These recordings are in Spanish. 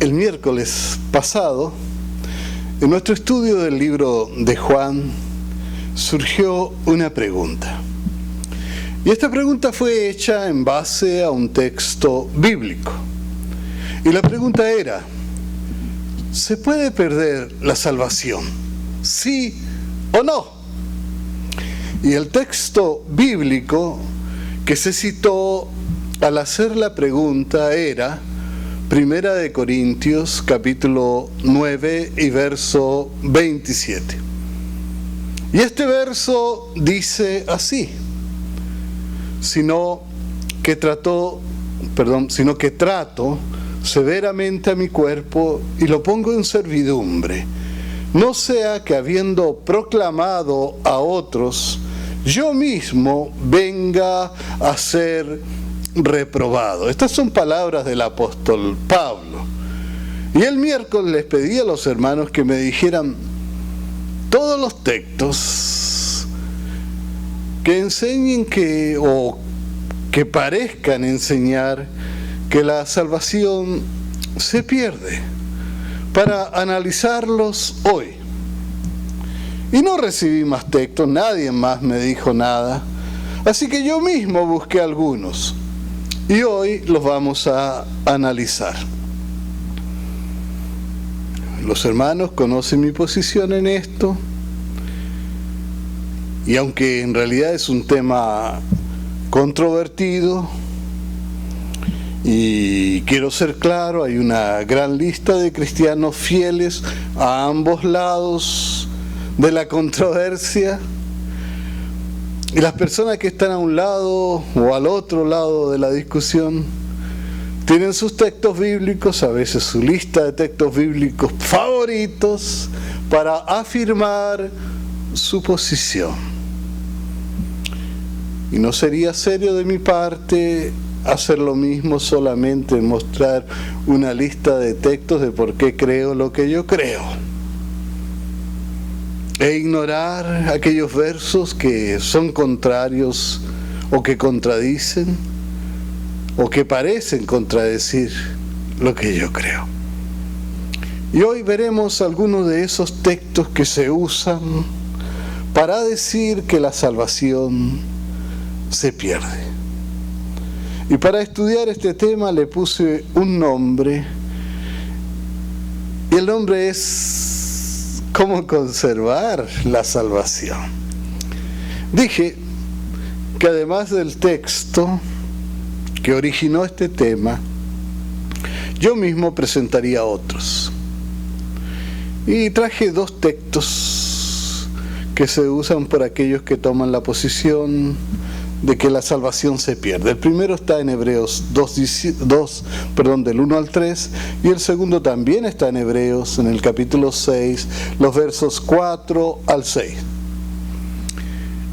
el miércoles pasado, en nuestro estudio del libro de Juan, surgió una pregunta. Y esta pregunta fue hecha en base a un texto bíblico. Y la pregunta era: ¿se puede perder la salvación? ¿Sí o no? Y el texto bíblico que se citó al hacer la pregunta era Primera de Corintios, capítulo 9 y verso 27. Y este verso dice así: sino que trato severamente a mi cuerpo y lo pongo en servidumbre, no sea que habiendo proclamado a otros, yo mismo venga a ser reprobado. Estas son palabras del apóstol Pablo. Y el miércoles les pedí a los hermanos que me dijeran todos los textos que enseñen o que parezcan enseñar que la salvación se pierde, para analizarlos hoy. Y no recibí más textos, nadie más me dijo nada, así que yo mismo busqué algunos y hoy los vamos a analizar. Los hermanos conocen mi posición en esto, y aunque en realidad es un tema controvertido, y quiero ser claro, hay una gran lista de cristianos fieles a ambos lados de la controversia, y las personas que están a un lado o al otro lado de la discusión tienen sus textos bíblicos, a veces su lista de textos bíblicos favoritos, para afirmar su posición. Y no sería serio de mi parte hacer lo mismo, solamente mostrar una lista de textos de por qué creo lo que yo creo, e ignorar aquellos versos que son contrarios o que contradicen o que parecen contradecir lo que yo creo. Y hoy veremos algunos de esos textos que se usan para decir que la salvación se pierde. Y para estudiar este tema le puse un nombre, y el nombre es ¿cómo conservar la salvación? Dije que además del texto que originó este tema, yo mismo presentaría otros. Y traje dos textos que se usan por aquellos que toman la posición de que la salvación se pierde. El primero está en Hebreos 2, del 1 al 3, y el segundo también está en Hebreos, en el capítulo 6, los versos 4 al 6.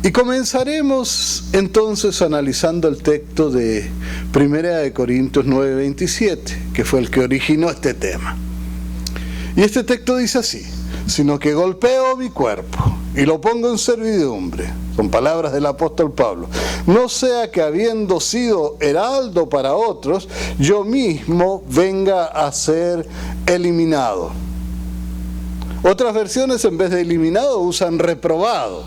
Y comenzaremos entonces analizando el texto de Primera de Corintios 9, 27, que fue el que originó este tema. Y este texto dice así: sino que golpeo mi cuerpo y lo pongo en servidumbre. Son palabras del apóstol Pablo. No sea que habiendo sido heraldo para otros, yo mismo venga a ser eliminado. Otras versiones en vez de eliminado usan reprobado.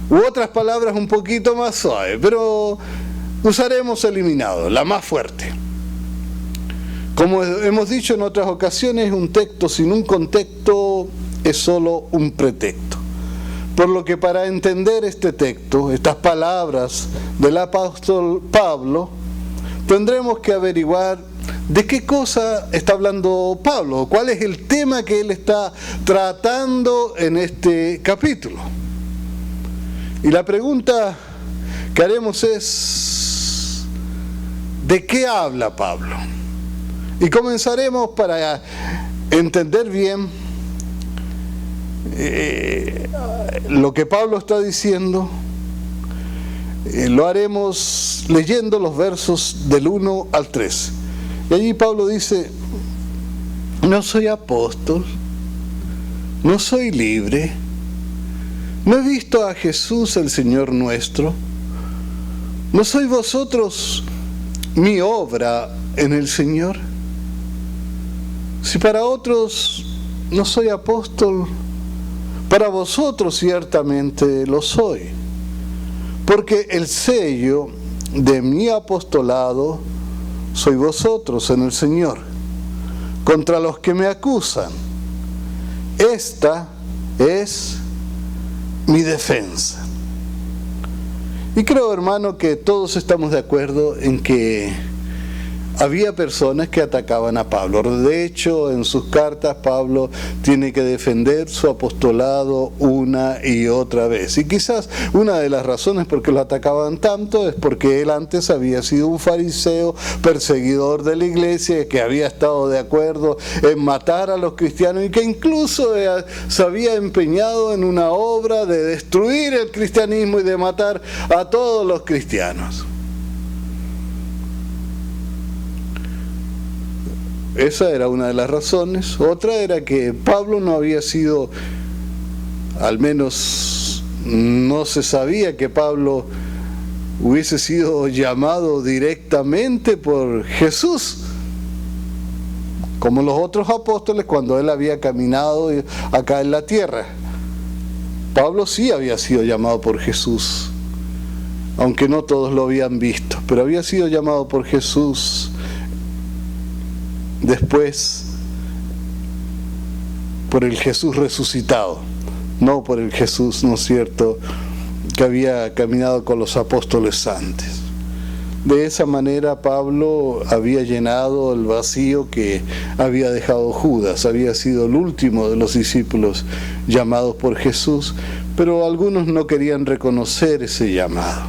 U otras palabras un poquito más suaves, pero usaremos eliminado, la más fuerte. Como hemos dicho en otras ocasiones, un texto sin un contexto es solo un pretexto. Por lo que para entender este texto, estas palabras del apóstol Pablo, tendremos que averiguar de qué cosa está hablando Pablo, cuál es el tema que él está tratando en este capítulo. Y la pregunta que haremos es: ¿de qué habla Pablo? Y comenzaremos, para entender bien lo que Pablo está diciendo, lo haremos leyendo los versos del 1 al 3. Y allí Pablo dice: no soy apóstol, no soy libre, no he visto a Jesús el Señor nuestro, no sois vosotros mi obra en el Señor. Si para otros no soy apóstol, para vosotros ciertamente lo soy, porque el sello de mi apostolado soy vosotros en el Señor. Contra los que me acusan, esta es mi defensa. Y creo, hermano, que todos estamos de acuerdo en que había personas que atacaban a Pablo. De hecho, en sus cartas Pablo tiene que defender su apostolado una y otra vez. Y quizás una de las razones por qué lo atacaban tanto es porque él antes había sido un fariseo, perseguidor de la iglesia, que había estado de acuerdo en matar a los cristianos y que incluso se había empeñado en una obra de destruir el cristianismo y de matar a todos los cristianos. Esa era una de las razones. Otra era que Pablo no había sido, al menos no se sabía que Pablo hubiese sido llamado directamente por Jesús, como los otros apóstoles cuando él había caminado acá en la tierra. Pablo sí había sido llamado por Jesús, aunque no todos lo habían visto, pero había sido llamado por Jesús. Después, por el Jesús resucitado, no por el Jesús, ¿no es cierto?, que había caminado con los apóstoles antes. De esa manera Pablo había llenado el vacío que había dejado Judas, había sido el último de los discípulos llamados por Jesús, pero algunos no querían reconocer ese llamado.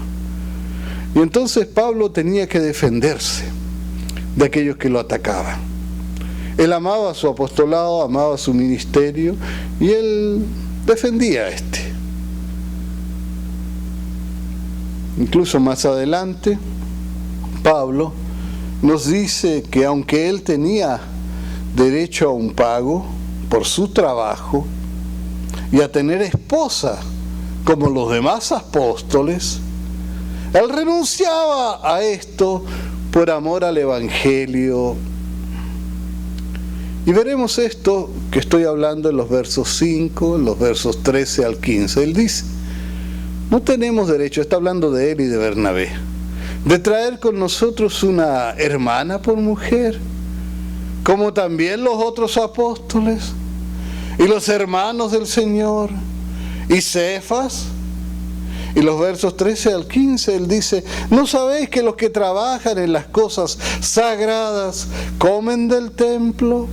Y entonces Pablo tenía que defenderse de aquellos que lo atacaban. Él amaba su apostolado, amaba su ministerio y él defendía a este. Incluso más adelante, Pablo nos dice que aunque él tenía derecho a un pago por su trabajo y a tener esposa como los demás apóstoles, él renunciaba a esto por amor al Evangelio. Y veremos esto que estoy hablando en los versos 5, en los versos 13 al 15. Él dice, no tenemos derecho, está hablando de él y de Bernabé, de traer con nosotros una hermana por mujer, como también los otros apóstoles y los hermanos del Señor y Cefas. Y los versos 13 al 15, él dice, ¿no sabéis que los que trabajan en las cosas sagradas comen del templo?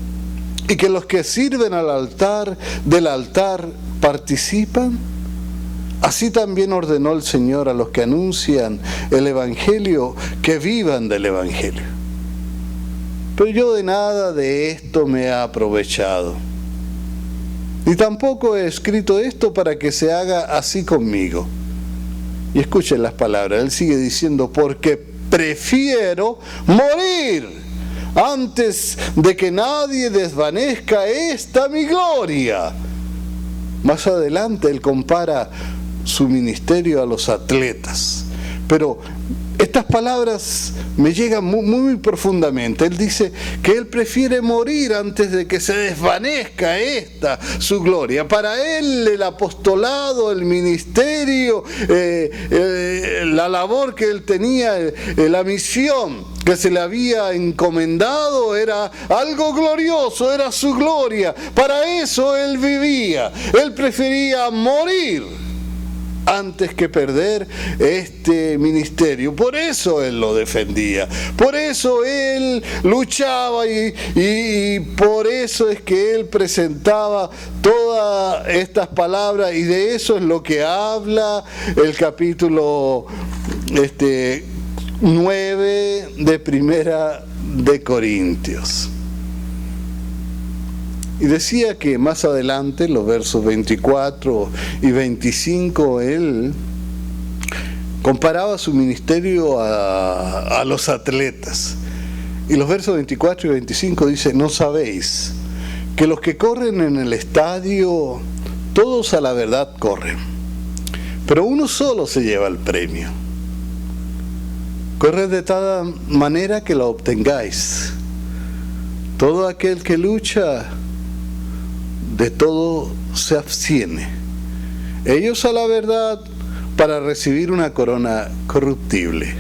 Y que los que sirven al altar, del altar participan. Así también ordenó el Señor a los que anuncian el Evangelio que vivan del Evangelio. Pero yo de nada de esto me he aprovechado. Ni tampoco he escrito esto para que se haga así conmigo. Y escuchen las palabras, él sigue diciendo, porque prefiero morir antes de que nadie desvanezca esta mi gloria. Más adelante él compara su ministerio a los atletas. Pero estas palabras me llegan muy profundamente. Él dice que él prefiere morir antes de que se desvanezca esta su gloria. Para él el apostolado, el ministerio, la labor que él tenía, la misión que se le había encomendado era algo glorioso, era su gloria. Para eso él vivía. Él prefería morir antes que perder este ministerio. Por eso él lo defendía, por eso él luchaba y por eso es que él presentaba todas estas palabras, y de eso es lo que habla el capítulo 9 de Primera de Corintios. Y decía que más adelante, los versos 24 y 25, él comparaba su ministerio a los atletas. Y los versos 24 y 25 dice, ¿no sabéis que los que corren en el estadio, todos a la verdad corren, pero uno solo se lleva el premio? Corred de tal manera que lo obtengáis. Todo aquel que lucha, de todo se abstiene. Ellos a la verdad para recibir una corona corruptible,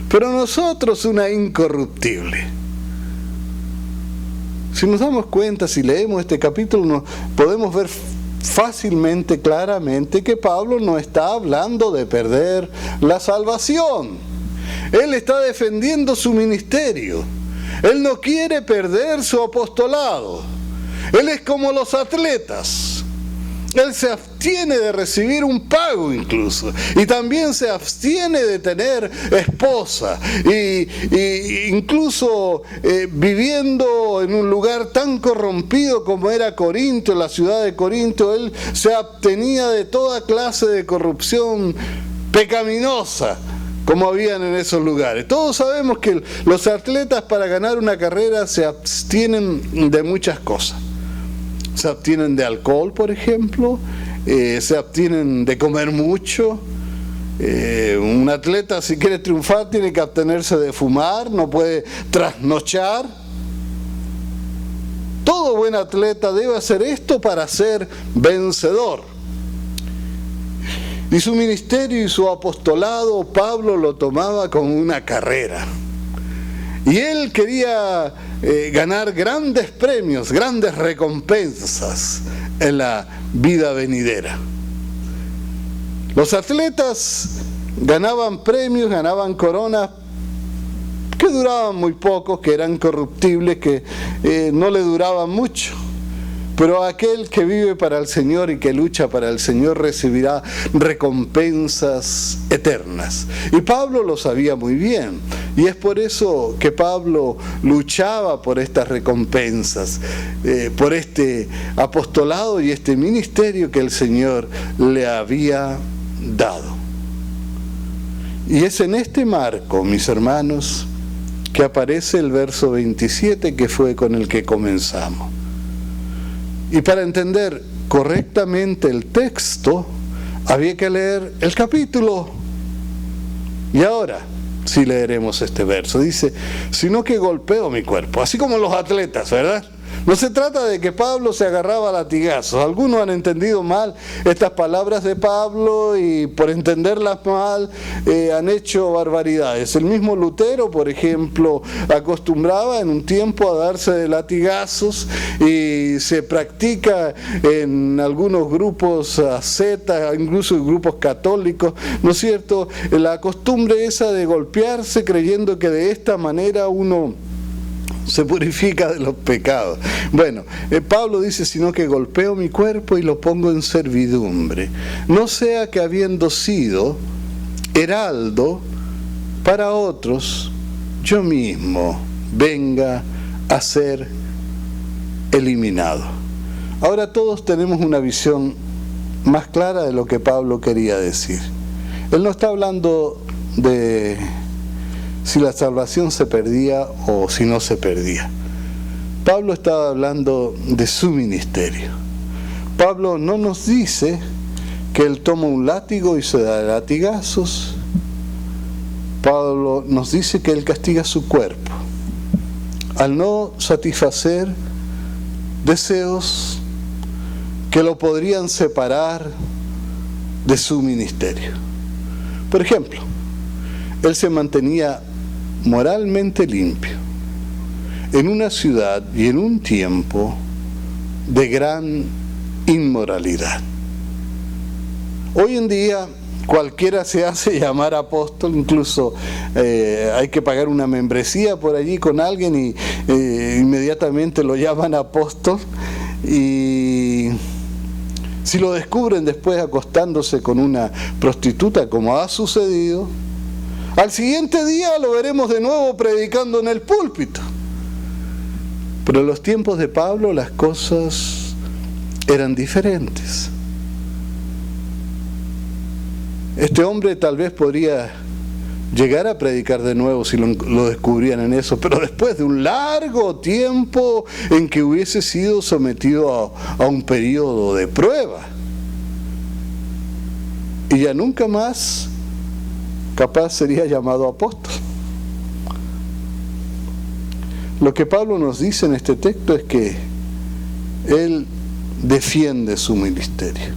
pero nosotros una incorruptible. Si nos damos cuenta, si leemos este capítulo, podemos ver fácilmente, claramente, que Pablo no está hablando de perder la salvación. Él está defendiendo su ministerio. Él no quiere perder su apostolado. Él es como los atletas. Él se abstiene de recibir un pago incluso. Y también se abstiene de tener esposa. Y incluso viviendo en un lugar tan corrompido como era Corinto, la ciudad de Corinto, él se abstenía de toda clase de corrupción pecaminosa como habían en esos lugares. Todos sabemos que los atletas para ganar una carrera se abstienen de muchas cosas. Se abstienen de alcohol, por ejemplo, se abstienen de comer mucho. Un atleta, si quiere triunfar, tiene que abstenerse de fumar, no puede trasnochar. Todo buen atleta debe hacer esto para ser vencedor. Y su ministerio y su apostolado, Pablo lo tomaba como una carrera. Y él quería ganar grandes premios, grandes recompensas en la vida venidera. Los atletas ganaban premios, ganaban coronas que duraban muy poco, que eran corruptibles, que no le duraban mucho. Pero aquel que vive para el Señor y que lucha para el Señor recibirá recompensas eternas. Y Pablo lo sabía muy bien. Y es por eso que Pablo luchaba por estas recompensas, por este apostolado y este ministerio que el Señor le había dado. Y es en este marco, mis hermanos, que aparece el verso 27, que fue con el que comenzamos. Y para entender correctamente el texto, había que leer el capítulo. Y ahora sí leeremos este verso. Dice, sino que golpeo mi cuerpo, así como los atletas, ¿verdad? No se trata de que Pablo se agarraba a latigazos. Algunos han entendido mal estas palabras de Pablo y por entenderlas mal han hecho barbaridades. El mismo Lutero, por ejemplo, acostumbraba en un tiempo a darse de latigazos y se practica en algunos grupos ascetas, incluso en grupos católicos, ¿no es cierto? La costumbre esa de golpearse creyendo que de esta manera uno se purifica de los pecados. Bueno, Pablo dice, sino que golpeo mi cuerpo y lo pongo en servidumbre, no sea que habiendo sido heraldo para otros, yo mismo venga a ser eliminado. Ahora todos tenemos una visión más clara de lo que Pablo quería decir. Él no está hablando de si la salvación se perdía o si no se perdía. Pablo estaba hablando de su ministerio. Pablo no nos dice que él toma un látigo y se da latigazos. Pablo nos dice que él castiga su cuerpo al no satisfacer deseos que lo podrían separar de su ministerio. Por ejemplo, él se mantenía moralmente limpio en una ciudad y en un tiempo de gran inmoralidad. Hoy en día cualquiera se hace llamar apóstol, incluso hay que pagar una membresía por allí con alguien y inmediatamente lo llaman apóstol, y si lo descubren después acostándose con una prostituta, como ha sucedido, al siguiente día lo veremos de nuevo predicando en el púlpito. Pero en los tiempos de Pablo las cosas eran diferentes. Este hombre tal vez podría llegar a predicar de nuevo si lo descubrían en eso, pero después de un largo tiempo en que hubiese sido sometido a un periodo de prueba. Y ya nunca más capaz sería llamado apóstol. Lo que Pablo nos dice en este texto es que él defiende su ministerio.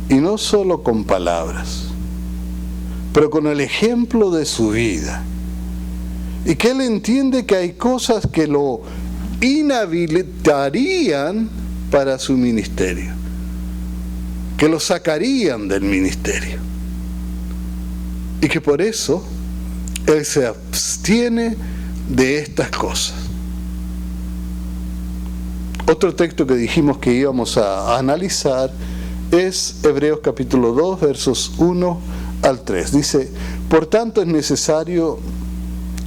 Y no solo con palabras, pero con el ejemplo de su vida. Y que él entiende que hay cosas que lo inhabilitarían para su ministerio, que lo sacarían del ministerio. Y que por eso él se abstiene de estas cosas. Otro texto que dijimos que íbamos a analizar es Hebreos capítulo 2, versos 1 al 3. Dice: por tanto es necesario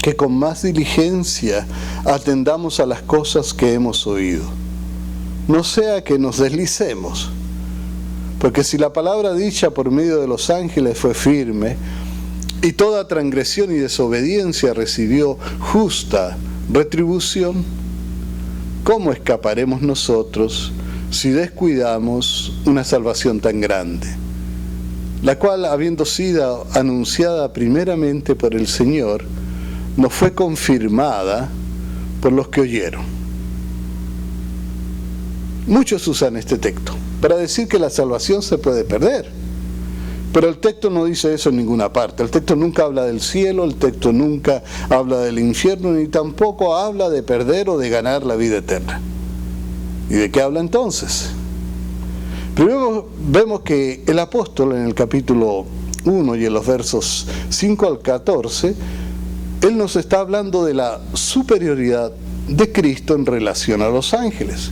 que con más diligencia atendamos a las cosas que hemos oído, no sea que nos deslicemos, porque si la palabra dicha por medio de los ángeles fue firme, y toda transgresión y desobediencia recibió justa retribución, ¿cómo escaparemos nosotros si descuidamos una salvación tan grande, la cual, habiendo sido anunciada primeramente por el Señor, nos fue confirmada por los que oyeron? Muchos usan este texto para decir que la salvación se puede perder, pero el texto no dice eso en ninguna parte. El texto nunca habla del cielo, el texto nunca habla del infierno, ni tampoco habla de perder o de ganar la vida eterna. ¿Y de qué habla entonces? Primero vemos que el apóstol en el capítulo 1 y en los versos 5 al 14, él nos está hablando de la superioridad de Cristo en relación a los ángeles.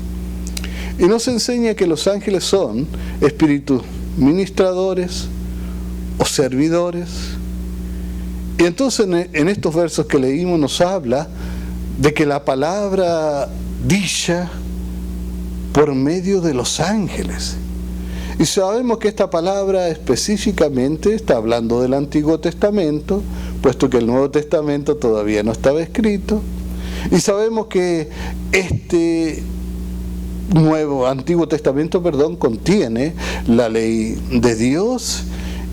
Y nos enseña que los ángeles son espíritus ministradores o servidores. Y entonces en estos versos que leímos nos habla de que la palabra dicha por medio de los ángeles. Y sabemos que esta palabra específicamente está hablando del Antiguo Testamento, puesto que el Nuevo Testamento todavía no estaba escrito. Y sabemos que este Antiguo Testamento, contiene la ley de Dios,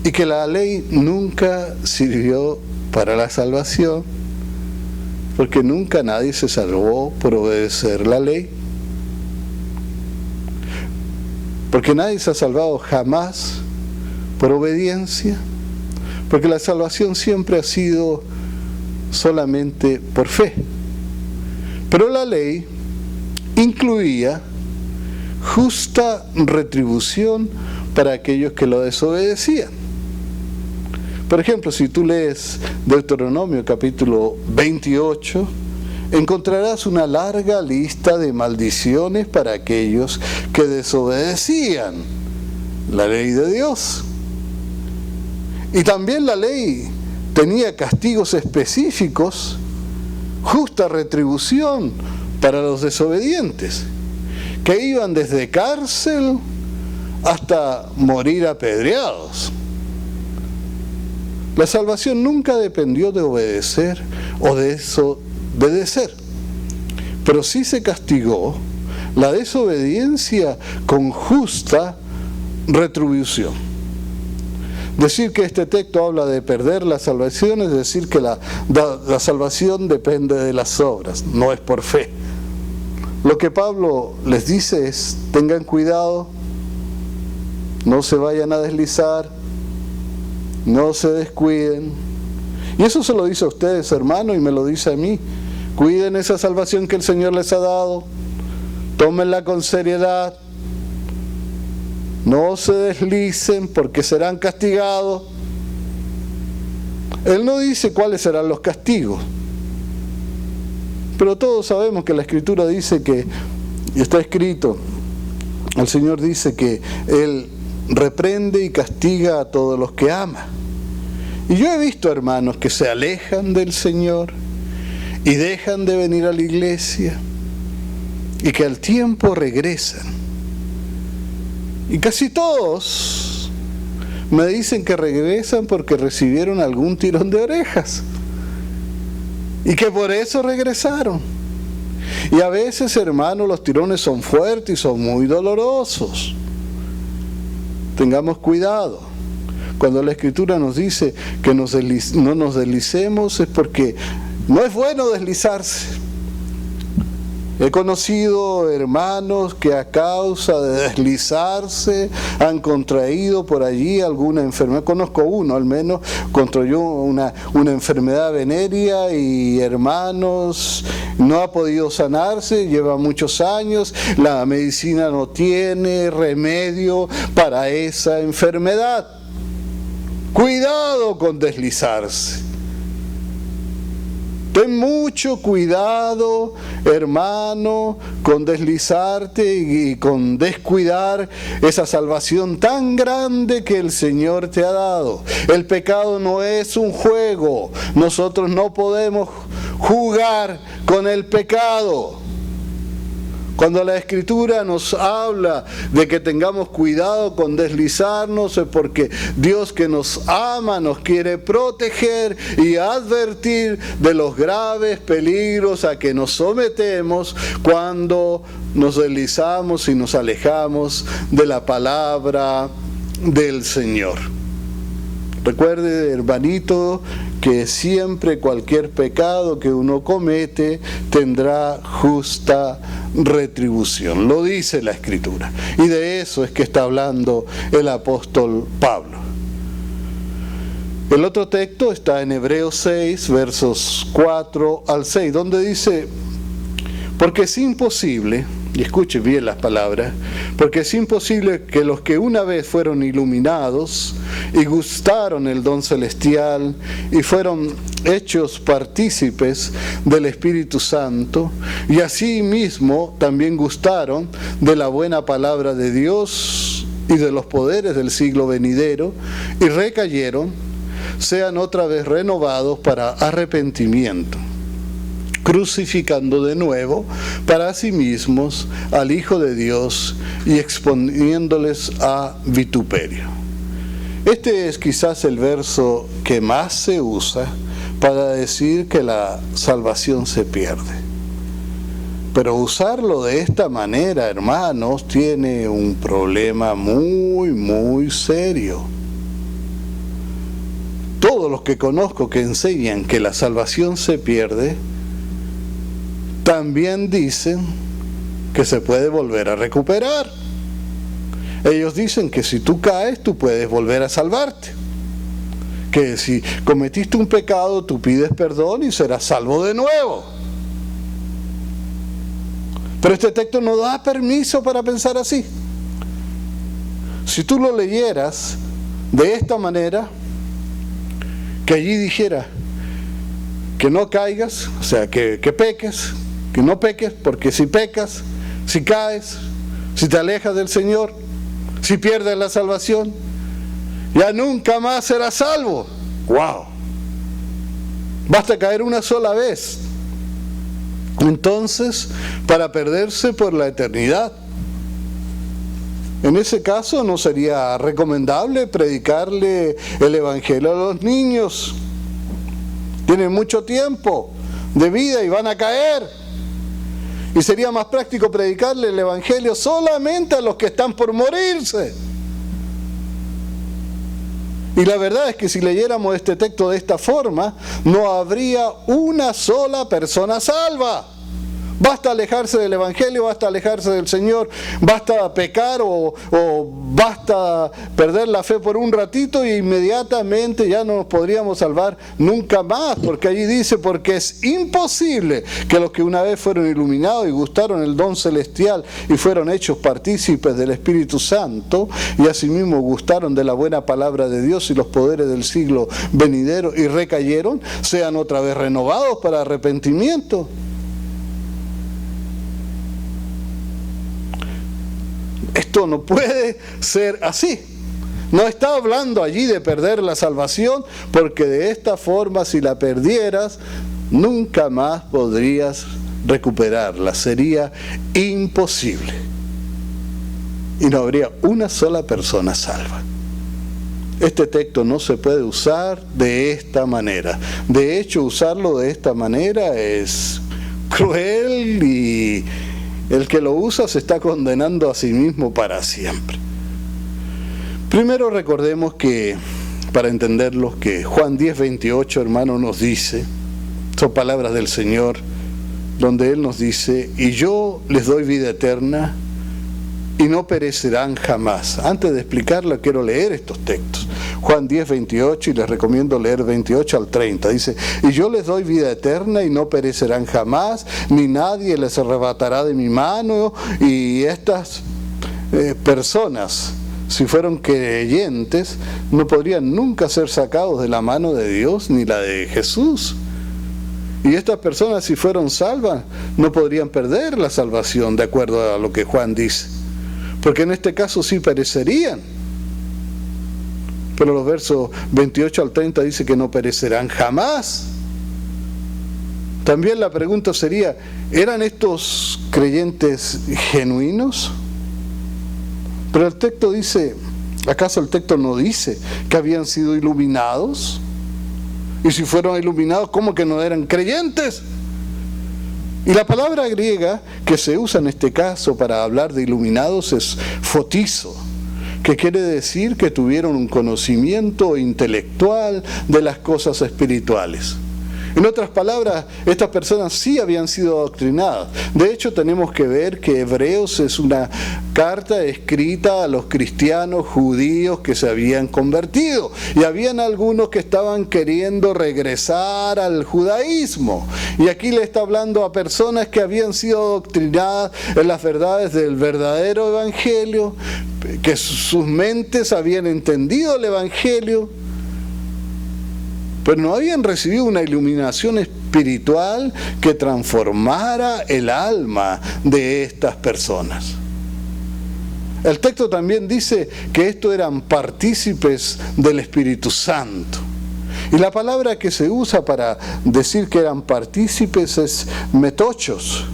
y que la ley nunca sirvió para la salvación, porque nunca nadie se salvó por obedecer la ley. Porque nadie se ha salvado jamás por obediencia, porque la salvación siempre ha sido solamente por fe. Pero la ley incluía justa retribución para aquellos que lo desobedecían. Por ejemplo, si tú lees Deuteronomio capítulo 28, encontrarás una larga lista de maldiciones para aquellos que desobedecían la ley de Dios. Y también la ley tenía castigos específicos, justa retribución para los desobedientes, que iban desde cárcel hasta morir apedreados. La salvación nunca dependió de obedecer o de desobedecer, pero sí se castigó la desobediencia con justa retribución. Decir que este texto habla de perder la salvación es decir que la salvación depende de las obras, no es por fe. Lo que Pablo les dice es: tengan cuidado, no se vayan a deslizar, no se descuiden. Y eso se lo dice a ustedes, hermanos, y me lo dice a mí. Cuiden esa salvación que el Señor les ha dado, tómenla con seriedad, no se deslicen porque serán castigados. Él no dice cuáles serán los castigos, pero todos sabemos que la Escritura dice que, y está escrito, el Señor dice que Él reprende y castiga a todos los que ama. Y yo he visto hermanos que se alejan del Señor y dejan de venir a la iglesia y que al tiempo regresan. Y casi todos me dicen que regresan porque recibieron algún tirón de orejas y que por eso regresaron. Y a veces, hermanos, los tirones son fuertes y son muy dolorosos. Tengamos cuidado. Cuando la Escritura nos dice que no nos deslicemos es porque no es bueno deslizarse. He conocido hermanos que a causa de deslizarse han contraído por allí alguna enfermedad. Conozco uno al menos, contrayó una enfermedad venérea y hermanos, no ha podido sanarse, lleva muchos años, la medicina no tiene remedio para esa enfermedad. Cuidado con deslizarse. Ten mucho cuidado, hermano, con deslizarte y con descuidar esa salvación tan grande que el Señor te ha dado. El pecado no es un juego. Nosotros no podemos jugar con el pecado. Cuando la Escritura nos habla de que tengamos cuidado con deslizarnos, es porque Dios, que nos ama, nos quiere proteger y advertir de los graves peligros a que nos sometemos cuando nos deslizamos y nos alejamos de la palabra del Señor. Recuerde, hermanito, que siempre cualquier pecado que uno comete tendrá justa retribución. Lo dice la Escritura. Y de eso es que está hablando el apóstol Pablo. El otro texto está en Hebreos 6, versos 4 al 6, donde dice: porque es imposible, y escuche bien las palabras, porque es imposible que los que una vez fueron iluminados y gustaron el don celestial y fueron hechos partícipes del Espíritu Santo, y asimismo también gustaron de la buena palabra de Dios y de los poderes del siglo venidero, y recayeron, sean otra vez renovados para arrepentimiento, crucificando de nuevo para sí mismos al Hijo de Dios y exponiéndoles a vituperio. Este es quizás el verso que más se usa para decir que la salvación se pierde. Pero usarlo de esta manera, hermanos, tiene un problema muy, muy serio. Todos los que conozco que enseñan que la salvación se pierde, también dicen que se puede volver a recuperar. Ellos dicen que si tú caes, tú puedes volver a salvarte. Que si cometiste un pecado, tú pides perdón y serás salvo de nuevo. Pero este texto no da permiso para pensar así. Si tú lo leyeras de esta manera, que allí dijera que no caigas, o sea, que peques, que no peques, porque si pecas, si caes, si te alejas del Señor, si pierdes la salvación, ya nunca más serás salvo. ¡Wow! Basta caer una sola vez, entonces, para perderse por la eternidad. En ese caso, ¿no sería recomendable predicarle el Evangelio a los niños? Tienen mucho tiempo de vida y van a caer. Y sería más práctico predicarle el Evangelio solamente a los que están por morirse. Y la verdad es que si leyéramos este texto de esta forma, no habría una sola persona salva. Basta alejarse del Evangelio, basta alejarse del Señor, basta pecar o basta perder la fe por un ratito y inmediatamente ya no nos podríamos salvar nunca más, porque allí dice, porque es imposible que los que una vez fueron iluminados y gustaron el don celestial y fueron hechos partícipes del Espíritu Santo y asimismo gustaron de la buena palabra de Dios y los poderes del siglo venidero y recayeron, sean otra vez renovados para arrepentimiento. Esto no puede ser así. No está hablando allí de perder la salvación, porque de esta forma, si la perdieras, nunca más podrías recuperarla. Sería imposible. Y no habría una sola persona salva. Este texto no se puede usar de esta manera. De hecho, usarlo de esta manera es cruel y el que lo usa se está condenando a sí mismo para siempre. Primero recordemos que, para entenderlo, que Juan 10:28, hermano, nos dice, son palabras del Señor, donde Él nos dice, y yo les doy vida eterna y no perecerán jamás. Antes de explicarlo, quiero leer estos textos. Juan 10, 28, y les recomiendo leer 28 al 30. Dice, y yo les doy vida eterna y no perecerán jamás, ni nadie les arrebatará de mi mano. Y estas personas, si fueron creyentes, no podrían nunca ser sacados de la mano de Dios ni la de Jesús. Y estas personas, si fueron salvas, no podrían perder la salvación, de acuerdo a lo que Juan dice. Porque en este caso sí perecerían. Pero los versos 28 al 30 dice que no perecerán jamás. También la pregunta sería, ¿eran estos creyentes genuinos? Pero el texto dice, ¿acaso el texto no dice que habían sido iluminados? Y si fueron iluminados, ¿cómo que no eran creyentes? Y la palabra griega que se usa en este caso para hablar de iluminados es fotizo, que quiere decir que tuvieron un conocimiento intelectual de las cosas espirituales. En otras palabras, estas personas sí habían sido adoctrinadas. De hecho, tenemos que ver que Hebreos es una carta escrita a los cristianos judíos que se habían convertido. Y habían algunos que estaban queriendo regresar al judaísmo. Y aquí le está hablando a personas que habían sido adoctrinadas en las verdades del verdadero evangelio, que sus mentes habían entendido el evangelio, pero no habían recibido una iluminación espiritual que transformara el alma de estas personas. El texto también dice que estos eran partícipes del Espíritu Santo. Y la palabra que se usa para decir que eran partícipes es metochos.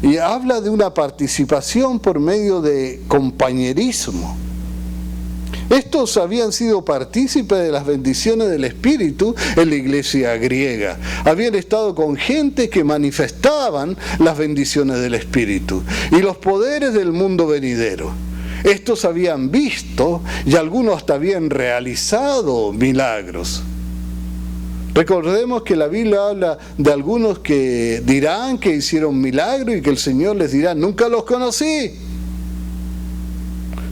Y habla de una participación por medio de compañerismo. Estos habían sido partícipes de las bendiciones del Espíritu en la iglesia griega. Habían estado con gente que manifestaban las bendiciones del Espíritu y los poderes del mundo venidero. Estos habían visto y algunos hasta habían realizado milagros. Recordemos que la Biblia habla de algunos que dirán que hicieron milagros y que el Señor les dirá, nunca los conocí.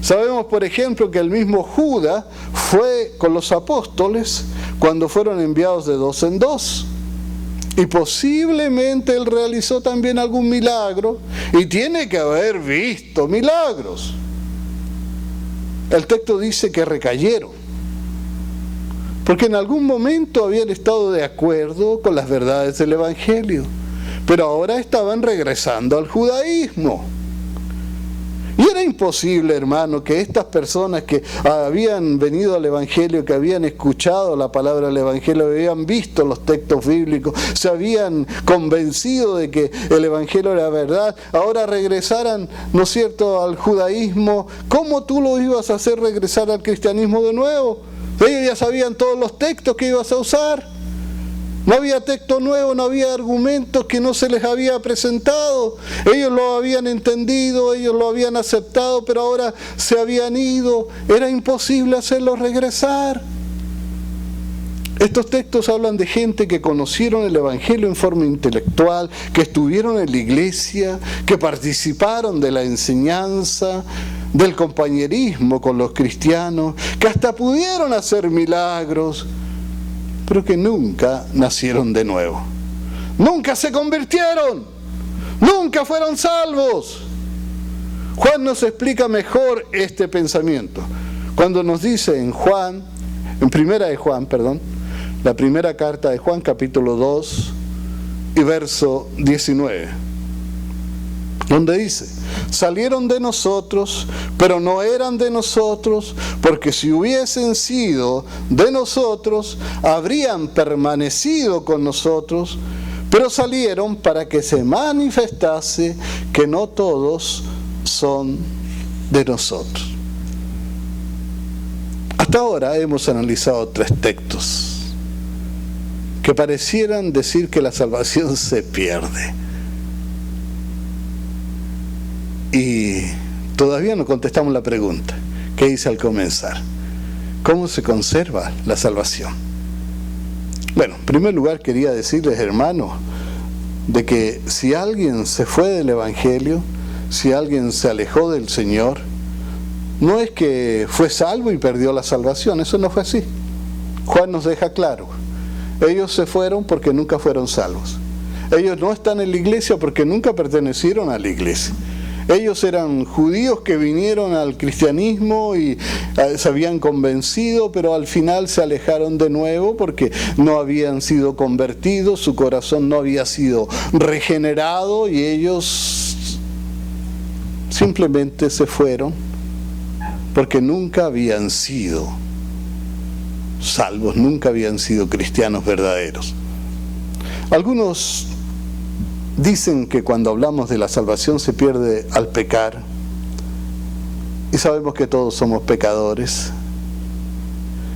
Sabemos, por ejemplo, que el mismo Judas fue con los apóstoles cuando fueron enviados de 2 en 2. Y posiblemente él realizó también algún milagro y tiene que haber visto milagros. El texto dice que recayeron, porque en algún momento habían estado de acuerdo con las verdades del Evangelio, pero ahora estaban regresando al judaísmo. Y era imposible, hermano, que estas personas que habían venido al Evangelio, que habían escuchado la palabra del Evangelio, habían visto los textos bíblicos, se habían convencido de que el Evangelio era verdad, ahora regresaran, ¿no es cierto?, al judaísmo. ¿Cómo tú lo ibas a hacer regresar al cristianismo de nuevo? Ellos ya sabían todos los textos que ibas a usar. No había texto nuevo, no había argumentos que no se les había presentado. Ellos lo habían entendido, ellos lo habían aceptado, pero ahora se habían ido. Era imposible hacerlos regresar. Estos textos hablan de gente que conocieron el Evangelio en forma intelectual, que estuvieron en la iglesia, que participaron de la enseñanza, del compañerismo con los cristianos, que hasta pudieron hacer milagros, pero que nunca nacieron de nuevo. Nunca se convirtieron. Nunca fueron salvos. Juan nos explica mejor este pensamiento cuando nos dice la primera carta de Juan, capítulo 2 y verso 19, donde dice, salieron de nosotros, pero no eran de nosotros, porque si hubiesen sido de nosotros, habrían permanecido con nosotros, pero salieron para que se manifestase que no todos son de nosotros. Hasta ahora hemos analizado 3 textos que parecieran decir que la salvación se pierde. Y todavía no contestamos la pregunta que hice al comenzar. ¿Cómo se conserva la salvación? Bueno, en primer lugar quería decirles, hermanos, de que si alguien se fue del Evangelio, si alguien se alejó del Señor, no es que fue salvo y perdió la salvación, eso no fue así. Juan nos deja claro, ellos se fueron porque nunca fueron salvos. Ellos no están en la iglesia porque nunca pertenecieron a la iglesia. Ellos eran judíos que vinieron al cristianismo y se habían convencido, pero al final se alejaron de nuevo porque no habían sido convertidos, su corazón no había sido regenerado y ellos simplemente se fueron porque nunca habían sido salvos, nunca habían sido cristianos verdaderos. Algunos dicen que cuando hablamos de la salvación se pierde al pecar, y sabemos que todos somos pecadores,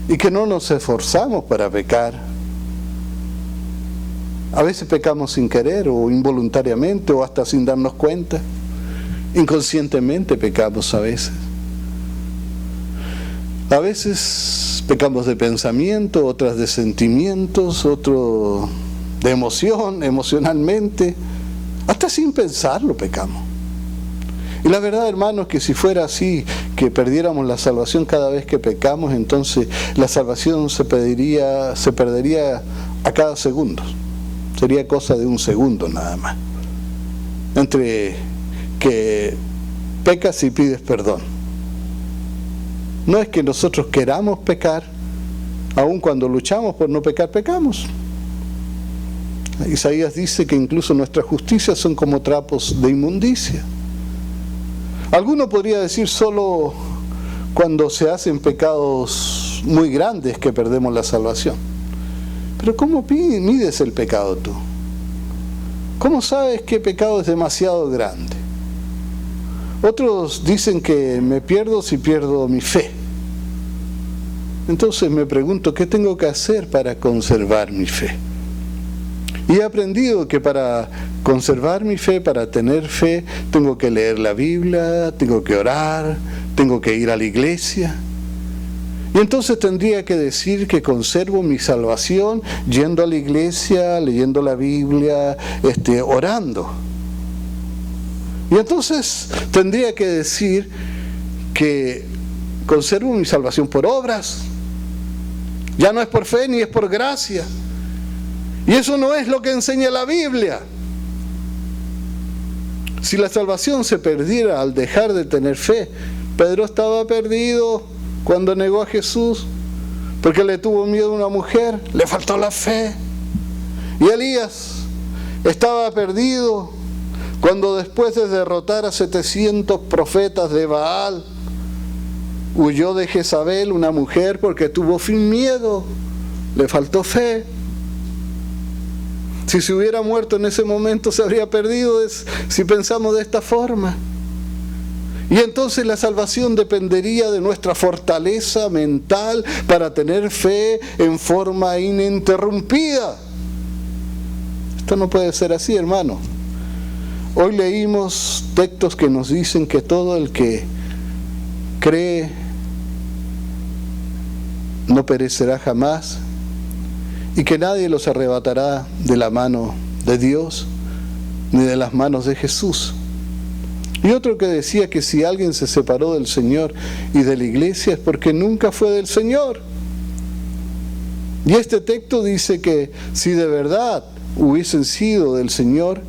y que no nos esforzamos para pecar. A veces pecamos sin querer, o involuntariamente, o hasta sin darnos cuenta. Inconscientemente pecamos a veces. A veces pecamos de pensamiento, otras de sentimientos, otro de emoción, emocionalmente, hasta sin pensarlo pecamos. Y la verdad, hermanos, que si fuera así, que perdiéramos la salvación cada vez que pecamos, entonces la salvación se perdería a cada segundo. Sería cosa de un segundo nada más. Entre que pecas y pides perdón. No es que nosotros queramos pecar, aun cuando luchamos por no pecar, pecamos. Isaías dice que incluso nuestras justicias son como trapos de inmundicia. Alguno podría decir solo cuando se hacen pecados muy grandes que perdemos la salvación. Pero ¿cómo mides el pecado tú? ¿Cómo sabes qué pecado es demasiado grande? Otros dicen que me pierdo si pierdo mi fe. Entonces me pregunto, ¿qué tengo que hacer para conservar mi fe? Y he aprendido que para conservar mi fe, para tener fe, tengo que leer la Biblia, tengo que orar, tengo que ir a la iglesia. Y entonces tendría que decir que conservo mi salvación yendo a la iglesia, leyendo la Biblia, orando. Y entonces tendría que decir que conservo mi salvación por obras. Ya no es por fe ni es por gracia. Y eso no es lo que enseña la Biblia. Si la salvación se perdiera al dejar de tener fe, Pedro estaba perdido cuando negó a Jesús, porque le tuvo miedo a una mujer, le faltó la fe. Y Elías estaba perdido cuando después de derrotar a 700 profetas de Baal, huyó de Jezabel, una mujer, porque tuvo miedo, le faltó fe. Si se hubiera muerto en ese momento se habría perdido si pensamos de esta forma. Y entonces la salvación dependería de nuestra fortaleza mental para tener fe en forma ininterrumpida. Esto no puede ser así, hermano. Hoy leímos textos que nos dicen que todo el que cree no perecerá jamás, y que nadie los arrebatará de la mano de Dios ni de las manos de Jesús. Y otro que decía que si alguien se separó del Señor y de la iglesia es porque nunca fue del Señor. Y este texto dice que si de verdad hubiesen sido del Señor,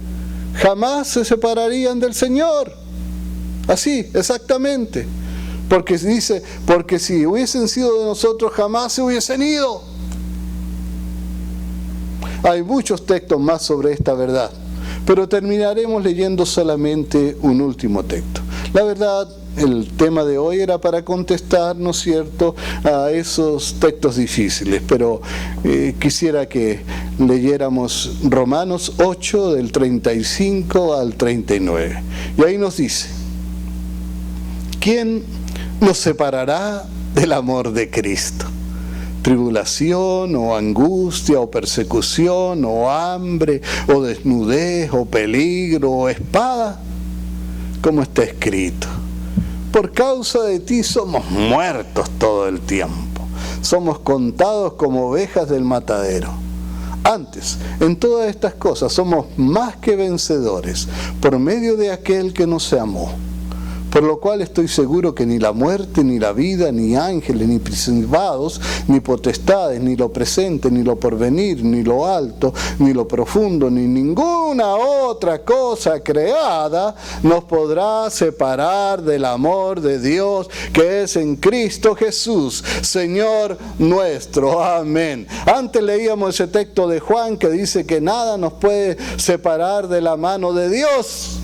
jamás se separarían del Señor. Así, exactamente. Porque dice, porque si hubiesen sido de nosotros, jamás se hubiesen ido. Hay muchos textos más sobre esta verdad, pero terminaremos leyendo solamente un último texto. La verdad, el tema de hoy era para contestar, ¿no es cierto?, a esos textos difíciles, pero quisiera que leyéramos Romanos 8, del 35 al 39. Y ahí nos dice, ¿quién nos separará del amor de Cristo? Tribulación, o angustia, o persecución, o hambre, o desnudez, o peligro, o espada, como está escrito. Por causa de ti somos muertos todo el tiempo, somos contados como ovejas del matadero. Antes, en todas estas cosas somos más que vencedores por medio de aquel que nos amó. Por lo cual estoy seguro que ni la muerte, ni la vida, ni ángeles, ni principados, ni potestades, ni lo presente, ni lo porvenir, ni lo alto, ni lo profundo, ni ninguna otra cosa creada nos podrá separar del amor de Dios que es en Cristo Jesús, Señor nuestro. Amén. Antes leíamos ese texto de Juan que dice que nada nos puede separar de la mano de Dios.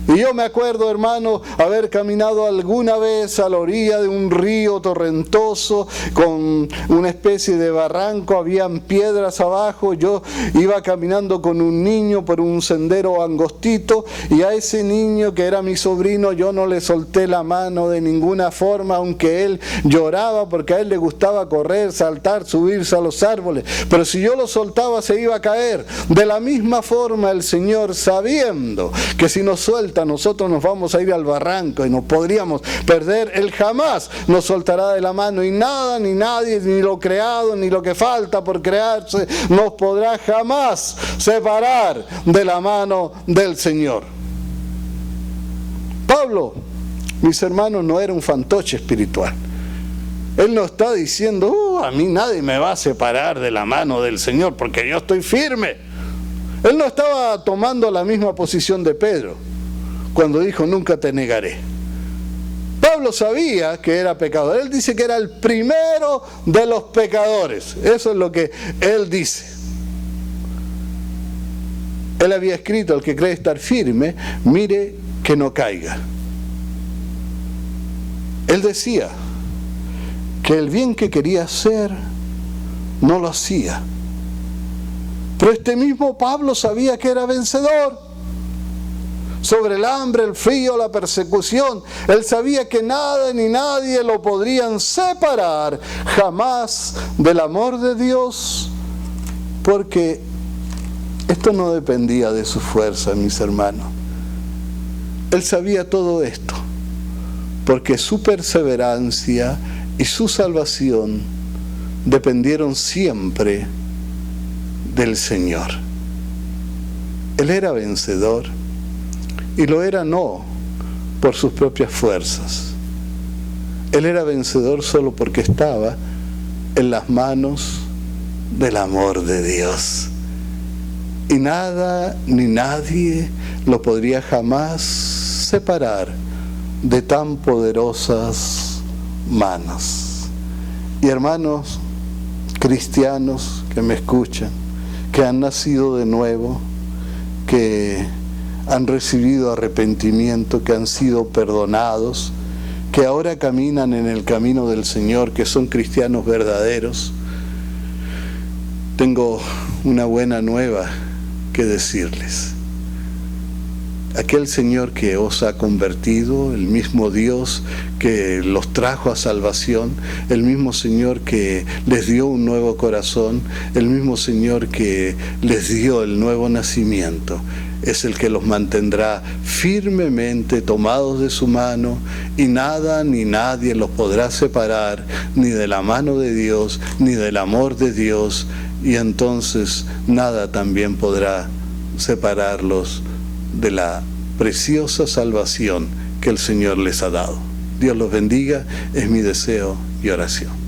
Y yo me acuerdo, hermano, haber caminado alguna vez a la orilla de un río torrentoso con una especie de barranco, habían piedras abajo, yo iba caminando con un niño por un sendero angostito y a ese niño que era mi sobrino yo no le solté la mano de ninguna forma, aunque él lloraba porque a él le gustaba correr, saltar, subirse a los árboles, pero si yo lo soltaba se iba a caer. De la misma forma el Señor, sabiendo que si nos suelta nosotros nos vamos a ir al barranco y nos podríamos perder, Él jamás nos soltará de la mano y nada, ni nadie, ni lo creado, ni lo que falta por crearse, nos podrá jamás separar de la mano del Señor. Pablo, mis hermanos, no era un fantoche espiritual. Él no está diciendo, a mí nadie me va a separar de la mano del Señor porque yo estoy firme. Él no estaba tomando la misma posición de Pedro cuando dijo, nunca te negaré. Pablo sabía que era pecador. Él dice que era el primero de los pecadores. Eso es lo que él dice. Él había escrito, el que cree estar firme, mire que no caiga. Él decía que el bien que quería hacer no lo hacía. Pero este mismo Pablo sabía que era vencedor. Sobre el hambre, el frío, la persecución, él sabía que nada ni nadie lo podrían separar jamás del amor de Dios, porque esto no dependía de su fuerza, mis hermanos. Él sabía todo esto, porque su perseverancia y su salvación dependieron siempre del Señor. Él era vencedor. Y lo era no por sus propias fuerzas. Él era vencedor solo porque estaba en las manos del amor de Dios. Y nada ni nadie lo podría jamás separar de tan poderosas manos. Y hermanos cristianos que me escuchan, que han nacido de nuevo, que han recibido arrepentimiento, que han sido perdonados, que ahora caminan en el camino del Señor, que son cristianos verdaderos, tengo una buena nueva que decirles. Aquel Señor que os ha convertido, el mismo Dios que los trajo a salvación, el mismo Señor que les dio un nuevo corazón, el mismo Señor que les dio el nuevo nacimiento, es el que los mantendrá firmemente tomados de su mano y nada ni nadie los podrá separar ni de la mano de Dios ni del amor de Dios, y entonces nada también podrá separarlos de la preciosa salvación que el Señor les ha dado. Dios los bendiga, es mi deseo y oración.